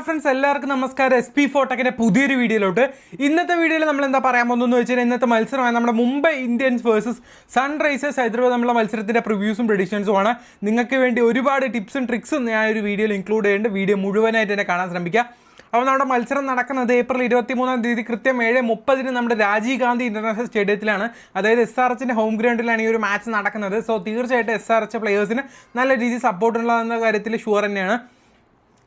Friends എല്ലാവർക്കും നമസ്കാരം. SP ഫോട്ടക്കിന്റെ പുതിയൊരു വീഡിയോയിലോട്ട്. ഇന്നത്തെ വീഡിയോയിൽ നമ്മൾ എന്താ പറയാൻ പോകുന്നതെന്ന് വെച്ചാൽ ഇന്നത്തെ മത്സരമാണ് നമ്മുടെ Mumbai Indians versus Sunrisers Hyderabad നമ്മളെ മത്സരത്തിന്റെ പ്രിവ്യൂസും പ്രഡിക്ഷൻസും ആണ്. നിങ്ങൾക്ക് വേണ്ടി ഒരുപാട് ടിപ്സും ട്രിക്സും ഞാൻ ഒരു വീഡിയോയിൽ ഇൻക്ലൂഡ് ചെയ്യുന്നുണ്ട്. വീഡിയോ മുഴുവനായിട്ട് തന്നെ കാണാൻ ശ്രമിക്കുക. അപ്പോൾ നമ്മുടെ മത്സരം നടക്കുന്നത് ഏപ്രിൽ 23 കൃത്യം 7:30 നമ്മുടെ രാജീവ് ഗാന്ധി ഇന്റർനാഷണൽ സ്റ്റേഡിയത്തിലാണ്. അതായത് SRHന്റെ ഹോം ഗ്രൗണ്ടിലാണ് ഈ ഒരു മാച്ച് നടക്കുന്നത്. സോ തീർച്ചയായിട്ടും SRH പ്ലേയേഴ്സിന് നല്ല രീതിയിൽ സപ്പോർട്ട് ഉള്ളതെന്ന കാര്യത്തിൽ ഷുവർ തന്നെയാണ്.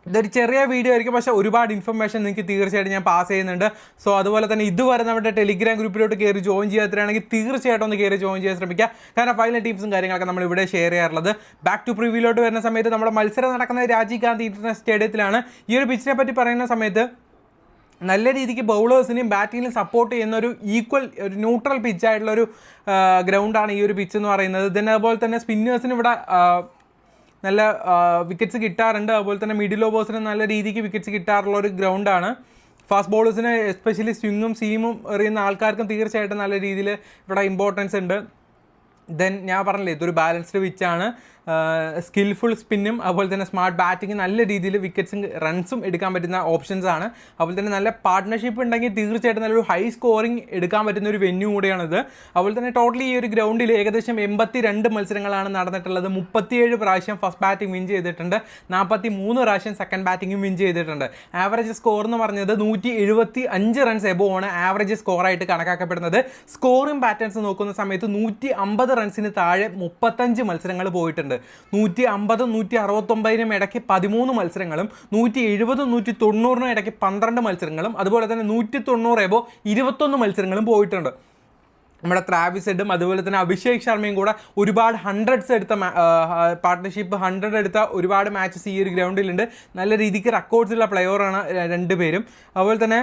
ഇതൊരു ചെറിയ വീഡിയോ ആയിരിക്കും, പക്ഷേ ഒരുപാട് ഇൻഫർമേഷൻ നിങ്ങൾക്ക് തീർച്ചയായിട്ടും ഞാൻ പാസ് ചെയ്യുന്നുണ്ട്. സോ അതുപോലെ തന്നെ ഇതുവരെ നമ്മുടെ ടെലിഗ്രാം ഗ്രൂപ്പിലോട്ട് കയറി ജോയിൻ ചെയ്യാത്തവരാണെങ്കിൽ തീർച്ചയായിട്ടും ഒന്ന് കയറി ജോയിൻ ചെയ്യാൻ ശ്രമിക്കുക. കാരണം ഫൈനൽ ടീംസും കാര്യങ്ങളൊക്കെ നമ്മൾ ഇവിടെ ഷെയർ ചെയ്യാറുള്ളത്. ബാക്ക് ടു പ്രിവ്യൂലോട്ട് വരുന്ന സമയത്ത് നമ്മുടെ മത്സരം നടക്കുന്നത് രാജീവ് ഗാന്ധി ഇന്റർനാഷണൽ സ്റ്റേഡിയത്തിലാണ്. ഈ ഒരു പിച്ചിനെ പറ്റി പറയുന്ന സമയത്ത് നല്ല രീതിക്ക് ബൗളേഴ്സിനെയും ബാറ്റിങ്ങിനും സപ്പോർട്ട് ചെയ്യുന്ന ഒരു ഈക്വൽ ഒരു ന്യൂട്രൽ പിച്ചായിട്ടുള്ളൊരു ഗ്രൗണ്ടാണ് ഈ ഒരു പിച്ച് എന്ന് പറയുന്നത്. പിന്നെ അതുപോലെ തന്നെ സ്പിന്നേഴ്സിന് ഇവിടെ നല്ല വിക്കറ്റ്സ് കിട്ടാറുണ്ട്. അതുപോലെ തന്നെ മിഡിൽ ഓവേഴ്സിന് നല്ല രീതിക്ക് വിക്കറ്റ്സ് കിട്ടാറുള്ള ഒരു ഗ്രൗണ്ടാണ്. ഫാസ്റ്റ് ബോളേഴ്സിന് എസ്പെഷ്യലി സ്വിങ്ങും സീമും എറിയുന്ന ആൾക്കാർക്കും തീർച്ചയായിട്ടും നല്ല രീതിയിൽ ഇവിടെ ഇമ്പോർട്ടൻസ് ഉണ്ട്. ദെൻ ഞാൻ പറഞ്ഞില്ലേ, ഇതൊരു ബാലൻസ്ഡ് പിച്ചാണ്. സ്കിൽഫുൾ സ്പിന്നും അതുപോലെ തന്നെ സ്മാർട്ട് ബാറ്റിംഗ്, നല്ല രീതിയിൽ വിക്കറ്റ്സും റൺസും എടുക്കാൻ പറ്റുന്ന ഓപ്ഷൻസ് ആണ്. അതുപോലെ തന്നെ നല്ല പാർട്ട്ണർഷിപ്പ് ഉണ്ടെങ്കിൽ തീർച്ചയായിട്ടും നല്ലൊരു ഹൈ സ്കോറിംഗ് എടുക്കാൻ പറ്റുന്ന ഒരു വെന്യൂ കൂടിയാണിത്. അതുപോലെ തന്നെ ടോട്ടലി ഈ ഒരു ഗ്രൗണ്ടിൽ ഏകദേശം 82 മത്സരങ്ങളാണ് നടന്നിട്ടുള്ളത്. 37 പ്രാവശ്യം ഫസ്റ്റ് ബാറ്റിംഗ് വിൻ ചെയ്തിട്ടുണ്ട്, 43 പ്രാവശ്യം സെക്കൻഡ് ബാറ്റിംഗും വിൻ ചെയ്തിട്ടുണ്ട്. ആവറേജ് സ്കോർ എന്ന് പറഞ്ഞത് 175 റൺസ് എബോവ് ആണ് ആവറേജ് സ്കോറായിട്ട് കണക്കാക്കപ്പെടുന്നത്. സ്കോറിംഗ് പാറ്റേൺസ് നോക്കുന്ന സമയത്ത് 150 റൺസിന് താഴെ 35 മത്സരങ്ങൾ പോയിട്ടുണ്ട്. 150 169 ഇടയ്ക്ക് 13 മത്സരങ്ങളും 170 190 ഇടയ്ക്ക് 12 മത്സരങ്ങളും അതുപോലെ തന്നെ 190 എബോ 21 മത്സരങ്ങളും പോയിട്ടുണ്ട്. നമ്മുടെ ട്രാവിസ് ഹെഡും അതുപോലെ തന്നെ അഭിഷേക് ശർമ്മയും കൂടെ ഒരുപാട് ഹൺഡ്രഡ്സ് എടുത്ത പാർട്ട്ണർഷിപ്പ് 100 എടുത്ത ഒരുപാട് മാച്ചസ് ഈ ഒരു ഗ്രൗണ്ടിലുണ്ട്. നല്ല രീതിക്ക് റെക്കോർഡ്സുള്ള പ്ലെയറാണ് രണ്ടുപേരും. അതുപോലെ തന്നെ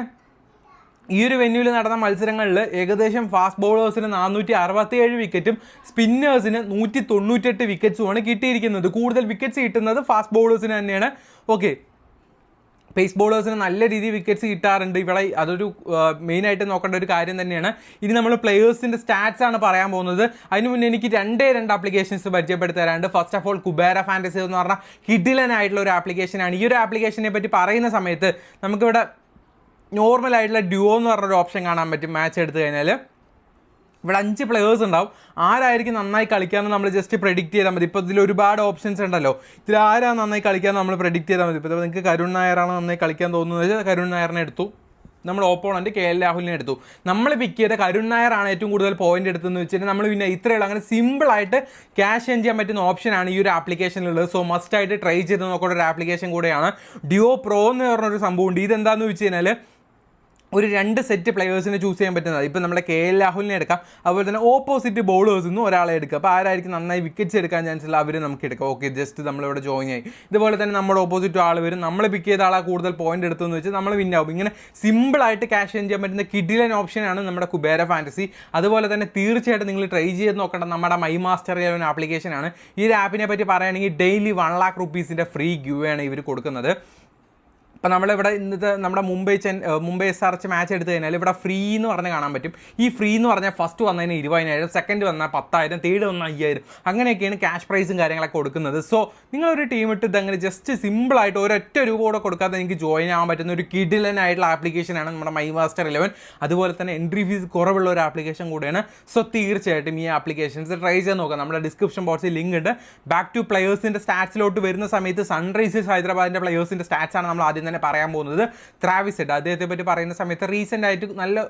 ഈ ഒരു വെന്യൂവിൽ നടന്ന മത്സരങ്ങളിൽ ഏകദേശം ഫാസ്റ്റ് ബോളേഴ്സിന് 467 വിക്കറ്റും സ്പിന്നേഴ്സിന് 198 വിക്കറ്റ്സുമാണ് കിട്ടിയിരിക്കുന്നത്. കൂടുതൽ വിക്കറ്റ്സ് കിട്ടുന്നത് ഫാസ്റ്റ് ബോളേഴ്സിന് തന്നെയാണ്. ഓക്കെ, പേസ് ബോളേഴ്സിന് നല്ല രീതിയിൽ വിക്കറ്റ്സ് കിട്ടാറുണ്ട് ഇവിടെ. അതൊരു മെയിനായിട്ട് നോക്കേണ്ട ഒരു കാര്യം തന്നെയാണ്. ഇനി നമ്മൾ പ്ലെയേഴ്സിൻ്റെ സ്റ്റാറ്റ്സ് ആണ് പറയാൻ പോകുന്നത്. അതിന് മുന്നേ എനിക്ക് രണ്ട് ആപ്ലിക്കേഷൻസ് പരിചയപ്പെടുത്തി തരാറുണ്ട്. First of all Kubera fantasy എന്ന് പറഞ്ഞാൽ കിഡിലനായിട്ടുള്ള ഒരു ആപ്ലിക്കേഷനാണ്. ഈ ഒരു ആപ്ലിക്കേഷനെ പറ്റി പറയുന്ന സമയത്ത് നമുക്കിവിടെ നോർമലായിട്ടുള്ള ഡ്യുവോ എന്ന് പറഞ്ഞൊരു ഓപ്ഷൻ കാണാൻ പറ്റും. മാച്ച് എടുത്തു കഴിഞ്ഞാൽ ഇവിടെ 5 പ്ലെയേഴ്സ് ഉണ്ടാവും. ആരായിരിക്കും നന്നായി കളിക്കാമെന്ന് നമ്മൾ ജസ്റ്റ് പ്രെഡിക്റ്റ് ചെയ്താൽ മതി. ഇപ്പോൾ ഇതിൽ ഒരുപാട് ഓപ്ഷൻസ് ഉണ്ടല്ലോ, ഇതിൽ ആരാണ് നന്നായി കളിക്കാമെന്ന് നമ്മൾ പ്രെഡിക്റ്റ് ചെയ്താൽ മതി. ഇപ്പോൾ നിങ്ങൾക്ക് കരുൺ നായരാണ് നന്നായി കളിക്കാൻ തോന്നുന്നത് വെച്ചാൽ കരുൺ നായറിനെ എടുത്തു. നമ്മൾ ഓപ്പോണൻറ്റ് KL രാഹുലിനെ എടുത്തു. നമ്മൾ പിക്ക് ചെയ്ത കരുൺ നായറാണ് ഏറ്റവും കൂടുതൽ പോയിന്റ് എടുത്തതെന്ന് വെച്ചിട്ട് നമ്മൾ പിന്നെ ഇത്രയുള്ള അങ്ങനെ സിമ്പിളായിട്ട് ക്യാഷ് ഏൺ ചെയ്യാൻ പറ്റുന്ന ഓപ്ഷനാണ് ഈ ഒരു ആപ്ലിക്കേഷനിലുള്ളത്. സോ മസ്റ്റായിട്ട് ട്രൈ ചെയ്ത് നോക്കേണ്ട ഒരു ആപ്ലിക്കേഷൻ കൂടെയാണ്. ഡ്യുവോ പ്രോ എന്ന് പറഞ്ഞൊരു സംഭവമുണ്ട്. ഇതെന്താണെന്ന് വെച്ച് കഴിഞ്ഞാൽ ഒരു 2 സെറ്റ് പ്ലെയേഴ്സിനെ ചൂസ് ചെയ്യാൻ പറ്റുന്നത്. ഇപ്പോൾ നമ്മുടെ KL രാഹുലിനെ എടുക്കാം, അതുപോലെ തന്നെ ഓപ്പോസിറ്റ് ബോളേഴ്സിൽ നിന്നും ഒരാളെ എടുക്കുക. അപ്പോൾ ആരായിരിക്കും നന്നായി വിക്കറ്റ്സ് എടുക്കാൻ ചാൻസ് ഉള്ള അവരെ നമുക്ക് എടുക്കാം. ഓക്കെ, ജസ്റ്റ് നമ്മളിവിടെ ജോയിൻ ആയി. ഇതുപോലെ തന്നെ നമ്മുടെ ഓപ്പോസിറ്റ് ആൾ വരും, നമ്മൾ പിക്ക് ചെയ്ത ആളെ കൂടുതൽ പോയിന്റ് എടുത്തെന്ന് വെച്ചാൽ നമ്മൾ വിൻ ആവും. ഇങ്ങനെ സിമ്പിളായിട്ട് ക്യാഷ് ഏൺ ചെയ്യാൻ പറ്റുന്ന കിഡിലൻ ഓപ്ഷനാണ് നമ്മുടെ കുബേര ഫാൻറ്റസി. അതുപോലെ തന്നെ തീർച്ചയായിട്ടും നിങ്ങൾ ട്രൈ ചെയ്ത് നോക്കേണ്ട നമ്മുടെ മൈ മാസ്റ്റർ എന്ന ആപ്ലിക്കേഷനാണ്. ഈ ഒരു ആപ്പിനെ പറ്റി പറയുകയാണെങ്കിൽ ഡെയിലി 1 lakh rupees ഇവർ കൊടുക്കുന്നത്. അപ്പോൾ നമ്മളിവിടെ ഇന്നത്തെ നമ്മുടെ മുംബൈ SRH മാച്ച് എടുത്തു കഴിഞ്ഞാൽ ഇവിടെ ഫ്രീ എന്ന് പറഞ്ഞ് കാണാൻ പറ്റും. ഈ ഫ്രീ എന്ന് പറഞ്ഞാൽ ഫസ്റ്റ് വന്നതിന് 20,000, സെക്കൻഡ് വന്നാൽ 10,000, തേർഡ് വന്നാൽ 5,000, അങ്ങനെയൊക്കെയാണ് ക്യാഷ് പ്രൈസും കാര്യങ്ങളൊക്കെ കൊടുക്കുന്നത്. സോ നിങ്ങളൊരു ടീം ഇട്ട് ഇതങ്ങനെ ജസ്റ്റ് സിമ്പിളായിട്ട് ഒരൊറ്റ രൂപ കൂടെ കൊടുക്കാതെ നിങ്ങൾക്ക് ജോയിൻ ആകാൻ പറ്റുന്ന ഒരു കിഡിലനായിട്ടുള്ള ആപ്ലിക്കേഷനാണ് നമ്മുടെ മൈ മാസ്റ്റർ 11. അതുപോലെ തന്നെ എൻട്രി ഫീസ് കുറവുള്ള ഒരു ആപ്ലിക്കേഷൻ കൂടെയാണ്. സോ തീർച്ചയായിട്ടും ഈ ആപ്ലിക്കേഷൻസ് ട്രൈ ചെയ്ത് നോക്കാം. നമ്മുടെ ഡിസ്ക്രിപ്ഷൻ ബോക്സിൽ ലിങ്ക് ഉണ്ട്. ബാക്ക് ടു പ്ലെയേഴ്സിൻ്റെ സ്റ്റാറ്റ്സിലോട്ട് വരുന്ന സമയത്ത് സൺറൈസേഴ്സ് ഹൈദരാബാദിൻ്റെ പ്ലെയേഴ്സിൻ്റെ സ്റ്റാറ്റ്സ് ആണ് നമ്മൾ ആദ്യം തന്നെ പറയാൻ പോകുന്നത്. ട്രാവിസ് ഹെഡ്, അദ്ദേഹത്തെ പറ്റി പറയുന്ന സമയത്ത് റീസെൻ്റ് ആയിട്ട് നല്ല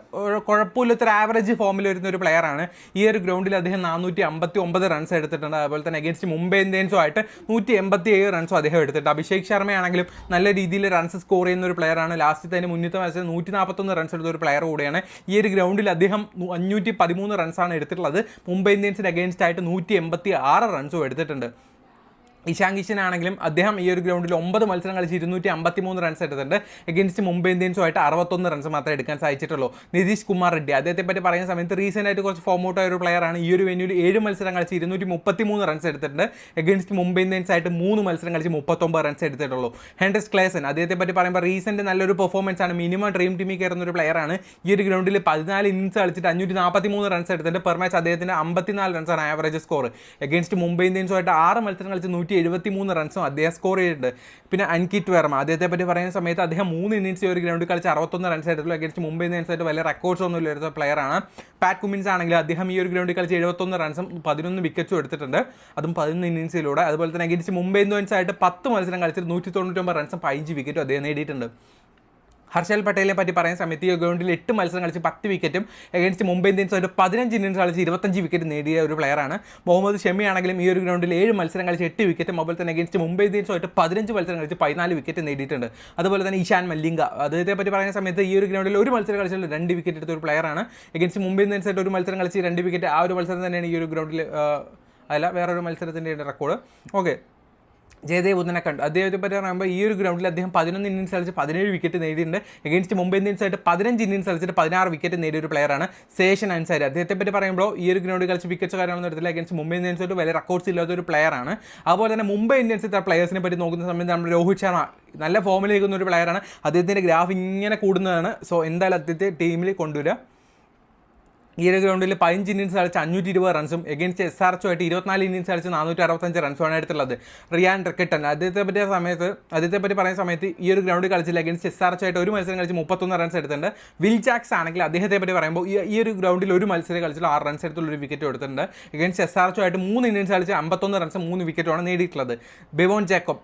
കുഴപ്പമില്ലാത്തൊരു ആവറേജ് ഫോമിൽ വരുന്ന ഒരു പ്ലെയറാണ്. ഈ ഒരു ഗ്രൗണ്ടിൽ അദ്ദേഹം 459 റൺസ് എടുത്തിട്ടുണ്ട്. അതുപോലെ തന്നെ അഗേൻസ്റ്റ് മുംബൈ ഇന്ത്യൻസും ആയിട്ട് 187 റൺസും അദ്ദേഹം എടുത്തിട്ടുണ്ട്. അഭിഷേക് ശർമ്മയാണെങ്കിലും നല്ല രീതിയിൽ റൺസ് സ്കോർ ചെയ്യുന്ന ഒരു പ്ലെയറാണ്. ലാസ്റ്റത്തെ മുന്നത്തെ മാച്ചിൽ 141 റൺസ് എടുത്ത ഒരു പ്ലെയർ കൂടെയാണ്. ഈ ഒരു ഗ്രൗണ്ടിൽ അദ്ദേഹം 513 റൺസാണ് എടുത്തിട്ടുള്ളത്. മുംബൈ ഇന്ത്യൻസിന് അഗേൻസ്റ്റ് ആയിട്ട് 186 റൺസും എടുത്തിട്ടുണ്ട്. ഇഷാൻ കിഷൻ ആണെങ്കിലും അദ്ദേഹം ഈ ഒരു ഗ്രൗണ്ടിൽ 9 മത്സരം കളിച്ച് 253 റൺസ് എടുത്തിട്ടുണ്ട്. അഗേൻസ്റ്റ് മുംബൈ ഇന്ത്യൻസുമായിട്ട് 61 റൺസ് മാത്രമേ എടുക്കാൻ സാധിച്ചിട്ടുള്ളൂ. നിതീഷ് കുമാർ റെഡ്ഡി, അദ്ദേഹത്തെ പറ്റി പറയുന്ന സമയത്ത് റീസെൻ്റ് ആയിട്ട് കുറച്ച് ഫോം ഔട്ട് ആയ ഒരു പ്ലെയറാണ്. ഈ ഒരു വെന്യൂവിൽ 7 മത്സരം കളിച്ച് 233 റൺസ് എടുത്തിട്ടുണ്ട്. അഗേൻസ്റ്റ് മുംബൈ ഇന്ത്യൻസ് ആയിട്ട് 3 മത്സരം കളിച്ച് 39 റൺസ് എടുത്തിട്ടുള്ളൂ. ഹെൻറിസ് ക്ലേസൺ, അദ്ദേഹത്തെ പറ്റി പറയുമ്പോൾ റീസെൻ്റ് നല്ലൊരു പെർഫോമൻസ് ആണ്. മിനിമം ഡ്രീം ടീമിൽ കയറുന്ന ഒരു പ്ലെയറാണ്. ഈ ഒരു ഗ്രൗണ്ടിൽ 14 ഇന്നിംഗ്സ് കളിച്ചിട്ട് 543 റൺസ് എടുത്തിട്ടുണ്ട്. പെർ മാച്ച് അദ്ദേഹത്തിന് 54 റൺസാണ് ആവറേജ് സ്കോർ. അഗേൻസ്റ്റ് മുംബൈ ഇന്ത്യൻസുമായിട്ട് 6 മത്സരം കളിച്ച് 173 റൺസും അദ്ദേഹം സ്കോർ ചെയ്തിട്ടുണ്ട്. പിന്നെ അൻകിറ്റ് വർമ്മ, അദ്ദേഹത്തെ പറ്റി പറയുന്ന സമയത്ത് അദ്ദേഹം 3 ഇന്നിംഗ്സ് ഒരു ഗ്രൗണ്ടിൽ കളിച്ച് 61 റൺസ് ആയിട്ടുള്ളൂ. അഗേൻസ്റ്റ് മുംബൈ ഇന്ത്യൻസ് ആയിട്ട് വലിയ റെക്കോർഡ്സ് ഒന്നും ഇല്ലാത്ത പ്ലെയറാണ്. പാറ്റ് കുമിൻസ് ആണെങ്കിൽ അദ്ദേഹം ഈ ഒരു ഗ്രൗണ്ടിൽ കളിച്ച് 71 റൺസും 11 വിക്കറ്റ്സും എടുത്തിട്ടുണ്ട്, അതും 11 ഇന്നിംഗ്സിലൂടെ. അതുപോലെ തന്നെ അഗേൻസ്റ്റ് മുംബൈ ഇന്ത്യൻസ് ആയിട്ട് 10 മത്സരം കളിച്ചിട്ട് 199 റൺസും 15 വിക്കറ്റും അദ്ദേഹം നേടിയിട്ടുണ്ട്. ഹർഷൽ പട്ടേലിനെ പറ്റി പറയുന്ന സമയത്ത് ഈ ഗ്രൗണ്ടിൽ 8 മത്സരം കളിച്ച് 10 വിക്കറ്റും അഗേൻസ്റ്റ് മുംബൈ ഇന്ത്യൻസ് ഒരു 15 ഇന്നിംഗ്സ് കളിച്ച് 25 വിക്കറ്റ് നേടിയ ഒരു പ്ലെയറാണ്. മുഹമ്മദ് ഷമി ആണെങ്കിലും ഈ ഒരു ഗ്രൗണ്ടിൽ 7 മത്സരം കളിച്ച് 8 വിക്കറ്റും അതുപോലെ തന്നെ അഗേൻസ്റ്റ് മുംബൈ ഇന്ത്യൻസുമായിട്ട് 15 മത്സരം കളിച്ച് 14 വിക്കറ്റ് നേടിയിട്ടുണ്ട്. അതുപോലെ തന്നെ ഇഷാൻ മല്ലിംഗ, അദ്ദേഹത്തെ പറ്റി പറയുന്ന സമയത്ത് ഈ ഒരു ഗ്രൗണ്ടിൽ ഒരു മത്സരം കളിച്ചാൽ 2 വിക്കറ്റ് എടുത്ത ഒരു പ്ലെയറാണ്. അഗേൻസ്റ്റ് മുംബൈ ഇന്ത്യൻസായിട്ട് ഒരു മത്സരം കളിച്ച് 2 വിക്കറ്റ്, ആ ഒരു മത്സരം തന്നെയാണ് ഈ ഒരു ഗ്രൗണ്ടിൽ അല്ല വേറൊരു മത്സരത്തിൻ്റെ റെക്കോർഡ്. ഓക്കെ, ജയദേവ് ഉദ്ദനക്കണ്ട്, അദ്ദേഹത്തെ പറ്റി പറയുമ്പോൾ ഈ ഒരു ഗ്രൗണ്ടിൽ അദ്ദേഹം 11 ഇന്നിംഗ്സ് കളിച്ച് 17 വിക്കറ്റ് നേടിയിട്ടുണ്ട്. അഗേൻസ്റ്റ് മുംബൈ ഇന്ത്യൻസ് ആയിട്ട് 15 ഇന്നിംഗ്സ് കളിച്ചിട്ട് 16 വിക്കറ്റ് നേടിയ ഒരു പ്ലെയറാണ് സേഷൻ അൻസാരി. അദ്ദേഹത്തെ പറ്റി പറയുമ്പോൾ ഈ ഒരു ഗ്രൗണ്ടിൽ കളിച്ച് വിക്കറ്റ്സ് കാര്യങ്ങളൊന്നും എടുത്തില്ല. അഗേൻസ്റ്റ് മുംബൈ ഇന്ത്യൻസ് ആയിട്ട് വലിയ റെക്കോർഡ്സ് ഇല്ലാത്ത ഒരു പ്ലെയറാണ്. അതുപോലെ തന്നെ മുംബൈ ഇന്ത്യൻസിൻ്റെ പ്ലെയേഴ്സിനെ പറ്റി നോക്കുന്ന സമയത്ത് നമ്മുടെ രോഹിത് ശർമ്മ നല്ല ഫോമിൽ നിൽക്കുന്ന ഒരു പ്ലെയറാണ്. അദ്ദേഹത്തിൻ്റെ ഗ്രാഫ് ഇങ്ങനെ കൂടുന്നതാണ്. സോ എന്തായാലും അദ്ദേഹത്തെ ടീമിൽ കൊണ്ടുവരിക. ഈ ഒരു ഗ്രൗണ്ടിൽ 15 ഇന്നിംഗ്സ് കളിച്ച് 520 റൺസും അഗേൻസ്റ്റ് SRH ആയിട്ട് 24 ഇന്നിംഗ്സ് കളിച്ച് 465 റൺസുമാണ് എടുത്തുള്ളത്. റിയാൻ റിക്കറ്റൺ, അദ്ദേഹത്തെ പറ്റി പറയുന്ന സമയത്ത് ഈ ഒരു ഗ്രൗണ്ടിൽ കളിച്ചില്ല. അഗേൻസ്റ്റ് SRH ആയിട്ട് ഒരു മത്സരം കളിച്ച് 31 റൺസ് എടുത്തിട്ടുണ്ട്. വിൽ ജാക്സ് ആണെങ്കിൽ അദ്ദേഹത്തെ പറ്റി പറയുമ്പോൾ ഈ ഒരു ഗ്രൗണ്ടിൽ ഒരു മത്സരം കളിച്ചിട്ട് 6 റൺസ് എടുത്തുള്ള ഒരു വിക്കറ്റ് എടുത്തിട്ടുണ്ട്. അഗേൻസ്റ്റ് SRH ആയിട്ട് 3 ഇന്നിംഗ്സ് കളിച്ച് 51 റൺസ് 3 വിക്കറ്റുമാണ് നേടിയിട്ടുള്ളത്. ബെവോൺ ജേക്കബ്,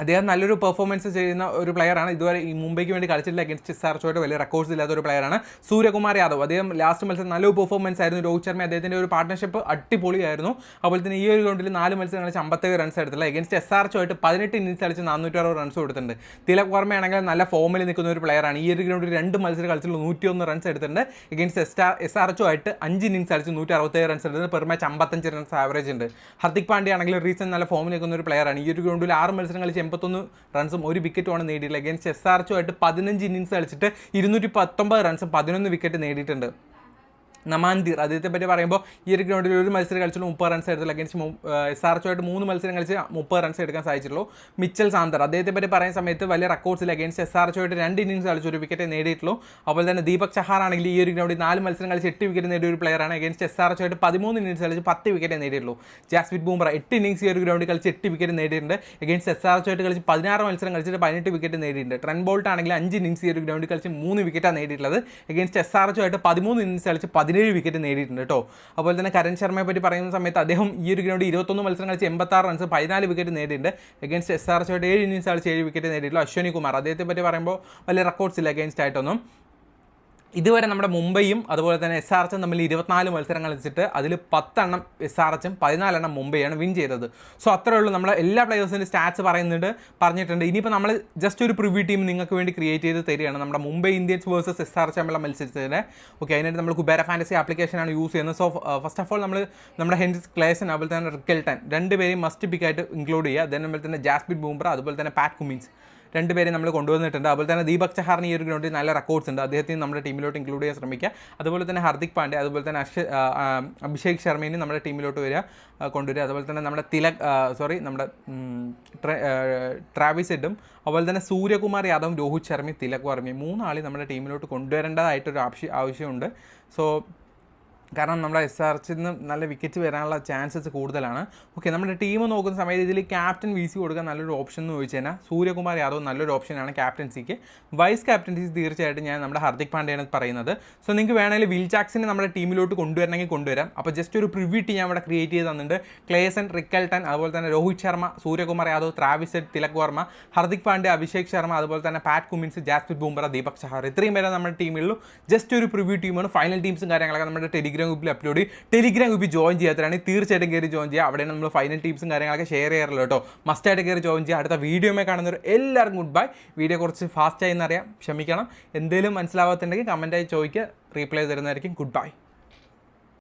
അദ്ദേഹം നല്ലൊരു പെർഫോമൻസ് ചെയ്യുന്ന ഒരു പ്ലെയറാണ്. ഇതുവരെ ഈ മുംബൈക്ക് വേണ്ടി കളിച്ചിട്ടില്ല. അഗേൻസ്റ്റ് SRH ആയിട്ട് വലിയ റെക്കോർഡ്സ് ഇല്ലാത്ത ഒരു പ്ലെയറാണ്. സൂര്യകുമാർ യാദവ്, അദ്ദേഹം ലാസ്റ്റ് മത്സരം നല്ലൊരു പെർഫോമൻസ് ആയിരുന്നു. രോഹിത് ശർമ്മ അദ്ദേഹത്തിൻ്റെ ഒരു പാർട്ട്ണർഷിപ്പ് അടിപൊളിയായിരുന്നു. അതുപോലെ തന്നെ ഈ ഒരു ഗ്രൗണ്ടിൽ 4 മത്സരം കളിച്ച് 57 റൺസ് എടുത്തില്ല. അഗേൻസ്റ്റ് SRH ആയിട്ട് 18 ഇന്നിംഗ്സ് കളിച്ച് 460 റൺസ് കൊടുത്തിട്ടുണ്ട്. തിലക് വർമ്മയാണെങ്കിൽ നല്ല ഫോമിൽ നിൽക്കുന്ന ഒരു പ്ലെയറാണ്. ഈ ഒരു ഗ്രൗണ്ടിൽ 2 മത്സരം കളിച്ചുള്ള 101 റൺസ് എടുത്തിട്ടുണ്ട്. അഗേൻസ്റ്റ് SRH ആയിട്ട് 5 ഇന്നിംഗ്സ് കളിച്ച് 167 റൺസ് എടുത്തിട്ടുണ്ട്. പെർ മാച്ച് 55 റൺസ് ആവറേജ് ഉണ്ട്. ഹർദിക് പാണ്ഡ്യ ആണെങ്കിൽ റീസെന്റ് നല്ല ഫോമിൽ നിൽക്കുന്ന ഒരു പ്ലെയറാണ്. ഈ ഒരു ഗ്രൗണ്ടിൽ 6 മത്സരം കളിച്ച് 81 റൺസും 1 വിക്കറ്റുമാണ് നേടിയിട്ടുള്ളത്. അഗേൻസ്റ്റ് SRH ആയിട്ട് 15 ഇന്നിംഗ്സ് കളിച്ചിട്ട് 219 റൺസും 11 വിക്കറ്റ് നേടിയിട്ടുണ്ട്. നമാൻദീർ, അദ്ദേഹത്തെ പറ്റി പറയുമ്പോൾ ഈ ഒരു ഗ്രൗണ്ടിൽ ഒരു മത്സരം കളിച്ചുള്ള 30 റൺസ് എടുത്തുള്ളൂ. അഗേൻസ്റ്റ് SRH ആയിട്ട് 3 മത്സരം കളിച്ച് 30 റൺസ് എടുക്കാൻ സാധിച്ചുള്ളൂ. മിച്ചൽ സാന്തർ, അദ്ദേഹത്തെ പറ്റി പറയുന്ന സമയത്ത് വലിയ റെക്കോർഡ്സിൽ അഗേൻസ്റ്റ് SRH ആയിട്ട് 2 ഇന്നിംഗ്സ് കളിച്ച് 1 വിക്കറ്റ് നേടിയിട്ടുള്ളൂ. അതുപോലെ തന്നെ ദീപക് ചഹാർ ആണെങ്കിൽ ഈ ഒരു ഗ്രൗണ്ടിൽ 4 മത്സരം കളിച്ച് 8 വിക്കറ്റ് നേടിയ ഒരു പ്ലെയറാണ്. അഗേൻസ്റ്റ് SRH ആയിട്ട് 13 ഇന്നിംഗ്സ് കളിച്ച് 10 വിക്കറ്റ് നേടിയിട്ടുള്ളൂ. ജാസ്പ്രീത് ബുംറ 8 ഇന്നിംഗ്സ് ഈ ഒരു ഗ്രൗണ്ടിൽ കളിച്ച് 8 വിക്കറ്റ് നേടിയിട്ടുണ്ട്. അഗേൻസ്റ്റ് SRH ആയിട്ട് കളിച്ച് 16 മത്സരം കളിച്ചിട്ട് 18 വിക്കറ്റ് നേടിയിട്ടുണ്ട്. ട്രെന്റ് ബോൾട്ട് ആണെങ്കിൽ 5 ഇന്നിംഗ്സ് ഈ ഒരു ഗ്രൗണ്ടിൽ കളിച്ച് 3 വിക്കറ്റാണ് നേടിയിട്ടുള്ളത്. അഗേൻസ്റ്റ് SRH ആയിട്ട് 13 ഇന്നിംഗ്സ് കളിച്ച് 17 വിക്കറ്റ് നേടിയിട്ടുണ്ട് കേട്ടോ. അതുപോലെ തന്നെ കരൺ ശർമ്മയെ പറ്റി പറയുന്ന സമയത്ത് അദ്ദേഹം ഈ ഒരു ഗ്രൗണ്ടിൽ 21 മത്സരം കളിച്ച് 86 റൺസ് 14 വിക്കറ്റ് നേടിയിട്ടുണ്ട്. അഗേൻസ്റ്റ് SRH ആയിട്ട് 7 ഇന്നിംഗ്സ് കളിച്ച് 7 വിക്കറ്റ് നേടിയിട്ടുള്ളൂ. അശ്വനി കുമാർ, അദ്ദേഹത്തെ പറ്റി പറയുമ്പോൾ വലിയ റെക്കോർഡ്സ് ഇല്ല അഗേൻസ്റ്റ് ആയിട്ടൊന്നും. ഇതുവരെ നമ്മുടെ മുംബൈയും അതുപോലെ തന്നെ SRHും തമ്മിൽ 24 മത്സരം കളിച്ചിട്ട് അതിൽ 10 എണ്ണം SRHും 14 എണ്ണം മുംബൈയാണ് വിൻ ചെയ്തത്. സോ അത്രേ ഉള്ളൂ. നമ്മൾ എല്ലാ പ്ലേയേഴ്സിൻ്റെ സ്റ്റാറ്റ്സ് പറഞ്ഞിട്ടുണ്ട്. ഇനിയിപ്പോൾ നമ്മൾ ജസ്റ്റ് ഒരു പ്രിവ്യൂ ടീം നിങ്ങൾക്ക് വേണ്ടി ക്രിയേറ്റ് ചെയ്ത് തരികയാണ് നമ്മുടെ മുംബൈ ഇന്ത്യൻസ് വേഴ്സസ് SRH തമ്മിലുള്ള മത്സരത്തിന്. ഓക്കെ, അതിനായിട്ട് നമ്മൾ കുബേര ഫാൻറ്റസി ആപ്ലിക്കേഷനാണ് യൂസ് ചെയ്യുന്നത്. സോ ഫസ്റ്റ് ഓഫ് ഓൾ നമ്മൾ നമ്മുടെ ഹെൻറിസ് ക്ലേസൺ അതുപോലെ തന്നെ റിക്കൽട്ടൺ രണ്ടുപേരെയും മസ്റ്റ് പിക്കായിട്ട് ഇൻക്ലൂഡ് ചെയ്യുക. അതുപോലെ തന്നെ ജാസ്പ്രീത് ബുംറ അതുപോലെ തന്നെ പാറ്റ് കുമിൻസ് രണ്ടുപേരെ നമ്മൾ കൊണ്ടുവന്നിട്ടുണ്ട്. അതുപോലെ തന്നെ ദീപക് ചഹാറിന് ഈ ഒരു ഗ്രൗണ്ടിൽ നല്ല റെക്കോർഡ്സ് ഉണ്ട്. അദ്ദേഹത്തിന് നമ്മുടെ ടീമിലോട്ട് ഇൻക്ലൂഡ് ചെയ്യാൻ ശ്രമിക്കുക. അതുപോലെ തന്നെ ഹർദിക് പാണ്ഡ്യ അതുപോലെ തന്നെ അഭിഷേക് ശർമ്മേനെ നമ്മുടെ ടീമിലോട്ട് കൊണ്ടുവരിക. അതുപോലെ തന്നെ നമ്മുടെ നമ്മുടെ ട്രാവിസ് ഹെഡും അതുപോലെ തന്നെ സൂര്യകുമാർ യാദവും രോഹിത് ശർമ്മയും തിലക് വർമ്മയും 3 ആളെ നമ്മുടെ ടീമിലോട്ട് കൊണ്ടുവരേണ്ടതായിട്ടൊരു ആവശ്യമുണ്ട്. സോ കാരണം നമ്മുടെ SRHിൽ നിന്ന് നല്ല വിക്കറ്റ് വരാനുള്ള ചാൻസസ് കൂടുതലാണ്. ഓക്കെ, നമ്മുടെ ടീം നോക്കുന്ന സമയത്ത് ഇതിൽ ക്യാപ്റ്റൻ VC കൊടുക്കാൻ നല്ലൊരു ഓപ്ഷൻ എന്ന് ചോദിച്ചു കഴിഞ്ഞാൽ സൂര്യകുമാർ യാദവ് നല്ലൊരു ഓപ്ഷനാണ് ക്യാപ്റ്റൻസിക്ക്. വൈസ് ക്യാപ്റ്റൻസി തീർച്ചയായിട്ടും ഞാൻ നമ്മുടെ ഹർദിക് പാണ്ഡ്യയാണ് പറയുന്നത്. സോ നിങ്ങൾക്ക് വേണമെങ്കിൽ വിൽ ജാക്സിനെ നമ്മുടെ ടീമിലോട്ട് കൊണ്ടുവരണമെങ്കിൽ കൊണ്ടുവരാം. അപ്പോൾ ജസ്റ്റ് ഒരു പ്രിവ്യൂ ടീം ഞാൻ ഇവിടെ ക്രിയേറ്റ് ചെയ്ത് തന്നിട്ടുണ്ട്. ക്ലേസൺ, റിക്കൽട്ടൺ അതുപോലെ തന്നെ രോഹിത് ശർമ്മ, സൂര്യകുമാർ യാദവ്, ട്രാവിസ് ഹെഡ്, തിലക് വർമ്മ, ഹർദിക് പാണ്ഡ്യ, അഭിഷേക് ശർമ്മ അതുപോലെ തന്നെ പാറ്റ് കുമിൻസ്, ജാസ്പ്രീത് ബുംറ, ദീപക് ചഹാർ ഇത്രയും പേരെ നമ്മുടെ ടീമിലുള്ളൂ. ജസ്റ്റ് ഒരു പ്രിവ്യൂ ടീമാണ്. ഫൈനൽ ടീംസും കാര്യങ്ങളൊക്കെ നമ്മുടെ ടെലിഗ്രാം ഗ്രൂപ്പിൽ അപ്ലോഡ് ചെയ്യും. ടെലിഗ്രാം ഗ്രൂപ്പിൽ ജോയിൻ ചെയ്യാത്തവരാണെങ്കിൽ തീർച്ചയായിട്ടും കയറി ജോയിൻ ചെയ്യുക. അവിടെയാണ് നമ്മൾ ഫൈനൽ ടീംസും കാര്യങ്ങളൊക്കെ ഷെയർ ചെയ്യാറുള്ളൂ കേട്ടോ. മസ്റ്റായിട്ട് കയറി ജോയിൻ ചെയ്യുക. അടുത്ത വീഡിയോമേ കാണുന്നവർ എല്ലാവർക്കും ഗുഡ് ബൈ. വീഡിയോ കുറച്ച് ഫാസ്റ്റായി എന്നറിയാം, ക്ഷമിക്കണം. എന്തെങ്കിലും മനസ്സിലാവാത്തുണ്ടെങ്കിൽ കമൻറ്റായി ചോദിക്കുക, റീപ്ലൈ തരുന്നതായിരിക്കും. Good bye.